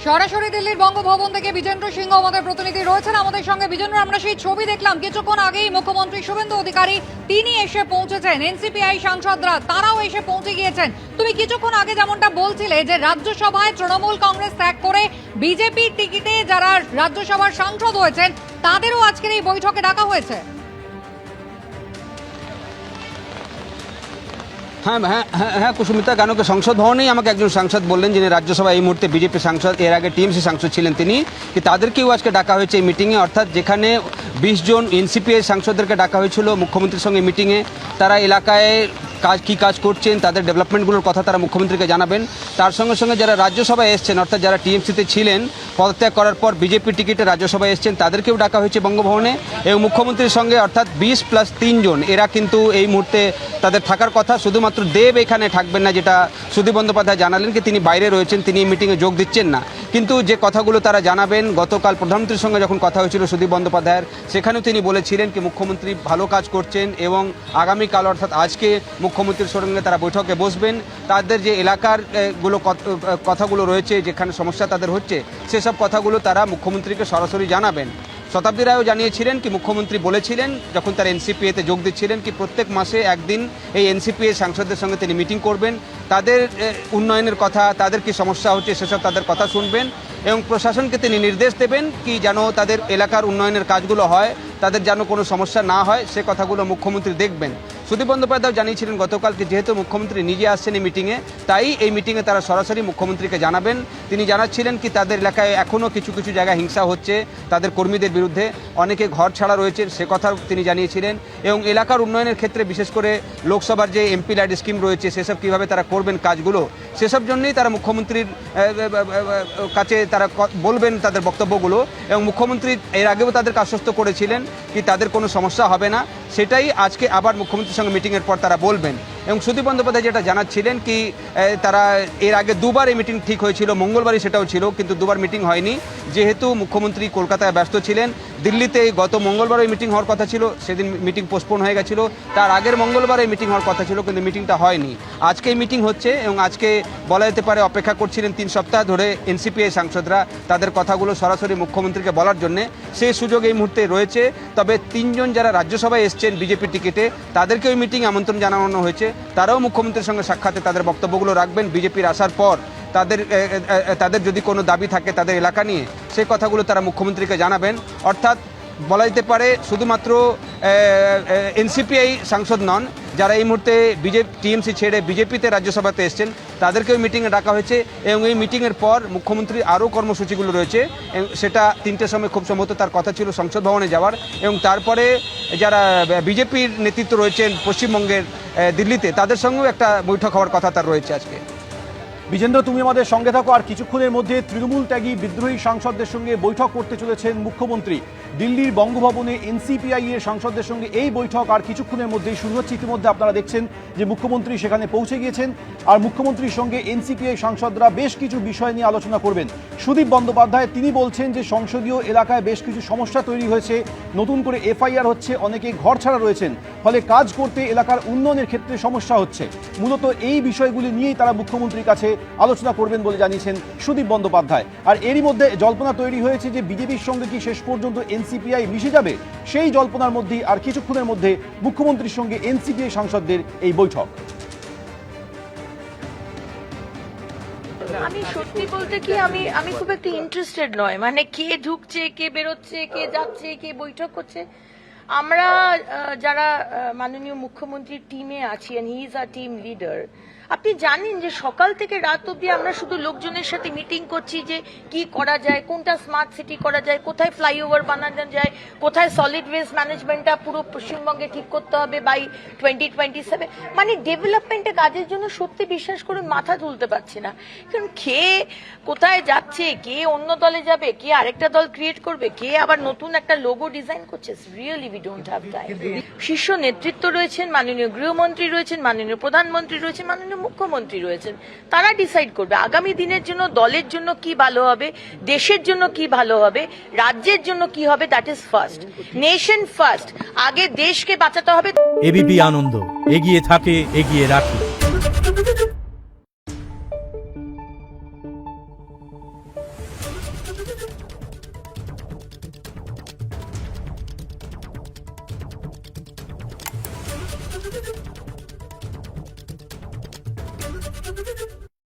সরাসরি দিল্লির বঙ্গভবন থেকে বিজেন্দ্র সিংহ আমাদের প্রতিনিধি রয়েছেন আমাদের সঙ্গে। বিজেন্দ্র, আমরা সেই ছবি দেখলাম কিছুক্ষণ আগেই, মুখ্যমন্ত্রী শুভেন্দু অধিকারী তিনি এসে পৌঁছেছেন, এনসিপিআই সাংসদরা তারাও এসে পৌঁছে গিয়েছেন। তুমি কিছুক্ষণ আগে যেমনটা বলছিলে যে রাজ্যসভায় তৃণমূল কংগ্রেস ত্যাগ করে বিজেপির টিকিটে যারা রাজ্যসভার সাংসদ হয়েছেন তাদেরও আজকের এই বৈঠকে ডাকা হয়েছে। হ্যাঁ কুসুমিতা, কেন কি সংসদ ভবনেই আমাকে একজন সাংসদ বললেন, যিনি রাজ্যসভা এই মুহূর্তে বিজেপি সাংসদ, এর আগে টিএমসি সাংসদ ছিলেন তিনি, কি তাদেরকেও আজকে ডাকা হয়েছে এই মিটিংয়ে। অর্থাৎ যেখানে 20 জন এনসিপিআই সাংসদদেরকে ডাকা হয়েছিল মুখ্যমন্ত্রীর সঙ্গে মিটিংয়ে, তারা এলাকায় কাজ করছেন, তাদের ডেভেলপমেন্টগুলোর কথা তারা মুখ্যমন্ত্রীকে জানাবেন। তার সঙ্গে সঙ্গে যারা রাজ্যসভায় এসছেন, অর্থাৎ যারা টিএমসিতে ছিলেন, পদত্যাগ করার পর বিজেপি টিকিটে রাজ্যসভায় এসছেন, তাদেরকেও ডাকা হয়েছে বঙ্গভবনে। এবং মুখ্যমন্ত্রীর সঙ্গে অর্থাৎ 20 + 3 জন, এরা কিন্তু এই মুহূর্তে তাদের থাকার কথা। শুধুমাত্র দেব এখানে থাকবেন না, যেটা সুদীপ বন্দ্যোপাধ্যায় জানালেন, কি তিনি বাইরে রয়েছেন, তিনি এই মিটিংয়ে যোগ দিচ্ছেন না। কিন্তু যে কথাগুলো তারা জানাবেন, গতকাল প্রধানমন্ত্রীর সঙ্গে যখন কথা হয়েছিল সুদীপ বন্দ্যোপাধ্যায়ের, সেখানেও তিনি বলেছিলেন কি মুখ্যমন্ত্রী ভালো কাজ করছেন এবং আগামীকাল অর্থাৎ আজকে মুখ্যমন্ত্রীর সঙ্গে তারা বৈঠকে বসবেন। তাদের যে এলাকার কথাগুলো রয়েছে, যেখানে সমস্যা তাদের হচ্ছে, সেসব কথাগুলো তারা মুখ্যমন্ত্রীকে সরাসরি জানাবেন। শতাব্দী রায়ও জানিয়েছিলেন কি মুখ্যমন্ত্রী বলেছিলেন যখন তার এনসিপিএতে যোগ দিচ্ছিলেন, কি প্রত্যেক মাসে একদিন এই এনসিপিএ সাংসদদের সঙ্গে তিনি মিটিং করবেন, তাদের উন্নয়নের কথা, তাদের কি সমস্যা হচ্ছে সেসব তাদের কথা শুনবেন এবং প্রশাসনকে তিনি নির্দেশ দেবেন কি যেন তাদের এলাকার উন্নয়নের কাজগুলো হয়, তাদের যেন কোনো সমস্যা না হয়, সে কথাগুলো মুখ্যমন্ত্রী দেখবেন। সুদীপ বন্দ্যোপাধ্যায় জানিয়েছিলেন গতকালকে যেহেতু মুখ্যমন্ত্রী নিজে আসছেন এই মিটিংয়ে, তাই এই মিটিংয়ে তারা সরাসরি মুখ্যমন্ত্রীকে জানাবেন। তিনি জানাচ্ছিলেন কি তাদের এলাকায় এখনও কিছু কিছু জায়গায় হিংসা হচ্ছে তাদের কর্মীদের বিরুদ্ধে, অনেকে ঘর ছাড়া রয়েছে সে কথাও তিনি জানিয়েছিলেন। এবং এলাকার উন্নয়নের ক্ষেত্রে বিশেষ করে লোকসভার যে এমপি ল্যাড স্কিম রয়েছে সেসব কীভাবে তারা করবেন কাজগুলো, সেসব জন্যই তারা মুখ্যমন্ত্রীর কাছে তারা বলবেন তাদের বক্তব্যগুলো। এবং মুখ্যমন্ত্রী এর আগেও তাদেরকে আশ্বস্ত করেছিলেন কি তাদের কোনো সমস্যা হবে না, সেটাই আজকে আবার মুখ্যমন্ত্রীর সঙ্গে মিটিংয়ের পর তারা বলবেন। এবং সুদীপ বন্দ্যোপাধ্যায় যেটা জানাচ্ছিলেন কি তারা এর আগে দুবার এই মিটিং ঠিক হয়েছিল, মঙ্গলবারই সেটাও ছিল, কিন্তু দুবার মিটিং হয়নি যেহেতু মুখ্যমন্ত্রী কলকাতায় ব্যস্ত ছিলেন। দিল্লিতে গত মঙ্গলবার ওই মিটিং হওয়ার কথা ছিল, সেদিন মিটিং পোস্টপোন হয়ে গেছিলো। তার আগের মঙ্গলবার এই মিটিং হওয়ার কথা ছিল, কিন্তু মিটিংটা হয়নি। আজকে এই মিটিং হচ্ছে এবং আজকে বলা যেতে পারে অপেক্ষা করছিলেন 3 সপ্তাহ ধরে এনসিপিআই সাংসদরা তাদের কথাগুলো সরাসরি মুখ্যমন্ত্রীকে বলার জন্যে, সেই সুযোগ এই মুহূর্তে রয়েছে। তবে 3 জন যারা রাজ্যসভায় এসছেন বিজেপি টিকিটে, তাদেরকে ওই মিটিং আমন্ত্রণ জানানো হয়েছে, তারাও মুখ্যমন্ত্রীর সঙ্গে সাক্ষাতে তাদের বক্তব্যগুলো রাখবেন। বিজেপির আসার পর তাদের যদি কোনো দাবি থাকে তাদের এলাকা নিয়ে, সেই কথাগুলো তারা মুখ্যমন্ত্রীকে জানাবেন। অর্থাৎ বলা যেতে পারে শুধুমাত্র এনসিপিআই সাংসদ নন, যারা এই মুহূর্তে টিএমসি ছেড়ে বিজেপিতে রাজ্যসভাতে এসছেন, তাদেরকে ওই মিটিংয়ে ডাকা হয়েছে। এবং এই মিটিংয়ের পর মুখ্যমন্ত্রীর আরও কর্মসূচিগুলো রয়েছে, সেটা 3টের সময় খুব সম্ভবত তার কথা ছিল সংসদ ভবনে যাওয়ার। এবং তারপরে যারা বিজেপির নেতৃত্ব রয়েছেন পশ্চিমবঙ্গের দিল্লিতে, তাদের সঙ্গেও একটা বৈঠক হওয়ার কথা তার রয়েছে আজকে। বিজেন্দ্র, তুমি আমাদের সঙ্গে থাকো। আর কিছুক্ষণের মধ্যে তৃণমূল ত্যাগী বিদ্রোহী সাংসদদের সঙ্গে বৈঠক করতে চলেছেন মুখ্যমন্ত্রী। দিল্লির বঙ্গভবনে এনসিপিআই এর সাংসদদের সঙ্গে এই বৈঠক আর কিছুক্ষণের মধ্যেই শুরু হচ্ছে। ইতিমধ্যে আপনারা দেখছেন যে মুখ্যমন্ত্রী সেখানে পৌঁছে গিয়েছেন, আর মুখ্যমন্ত্রীর সঙ্গে এনসিপিআই সাংসদরা বেশ কিছু বিষয় নিয়ে আলোচনা করবেন। সুদীপ বন্দ্যোপাধ্যায় তিনি বলছেন যে সংসদীয় এলাকায় বেশ কিছু সমস্যা তৈরি হয়েছে, নতুন করে এফআইআর হচ্ছে, অনেকে ঘর ছাড়া রয়েছেন, ফলে কাজ করতে এলাকার উন্নয়নের ক্ষেত্রে সমস্যা হচ্ছে। মূলত এই বিষয়গুলি নিয়েই তারা মুখ্যমন্ত্রীর কাছে আলোচনা করবেন বলে জানিয়েছেন সুদীপ বন্দ্যোপাধ্যায়। আর এরই মধ্যে জল্পনা তৈরি হয়েছে যে বিজেপির সঙ্গে কি শেষ পর্যন্ত এনসিপিআই মিশে যাবে। সেই জল্পনার মধ্যেই আর কিছুক্ষণের মধ্যে মুখ্যমন্ত্রীর সঙ্গে এনসিপিআই সাংসদদের এই বৈঠক। আমি সত্যি বলতে কি আমি খুব একটা ইন্টারেস্টেড নয়, মানে কে ঢুকছে, কে বেরোচ্ছে, কে যাচ্ছে, কে বৈঠক করছে। আমরা যারা মাননীয় মুখ্যমন্ত্রীর টিমে আছি, and he is a team leader, আপনি জানেন যে সকাল থেকে রাত অব্দি আমরা শুধু লোকজনের সাথে মিটিং করছি যে কি করা যায়, কোনটা স্মার্ট সিটি করা যায়, কোথায় ফ্লাইওভার বানানো যায়, কোথায় সলিড ওয়েস্ট ম্যানেজমেন্টটা পুরো পশ্চিমবঙ্গে ঠিক করতে হবে বাই 2027। মানে ডেভেলপমেন্টের কাজের জন্য সত্যি বিশ্বাস করুন মাথা তুলতে পারছি না। কারণ কে কোথায় যাচ্ছে, কে অন্য দলে যাবে, কে আরেকটা দল ক্রিয়েট করবে, কে আবার নতুন একটা লোগো ডিজাইন করছে, really we don't have time. শীর্ষ নেতৃত্ব রয়েছেন, মাননীয় গৃহমন্ত্রী রয়েছেন, মাননীয় প্রধানমন্ত্রী রয়েছেন, মাননীয় মুখ্যমন্ত্রী রয়েছেন, তারা ডিসাইড করবে আগামী দিনের জন্য দলের জন্য কি ভালো হবে, দেশের জন্য কি ভালো হবে, রাজ্যের জন্য কি হবে। That is first, nation first. আগে দেশকে বাঁচাতে হবে। এবিপি আনন্দ, এগিয়ে থাকে, এগিয়ে রাখে। দেখুন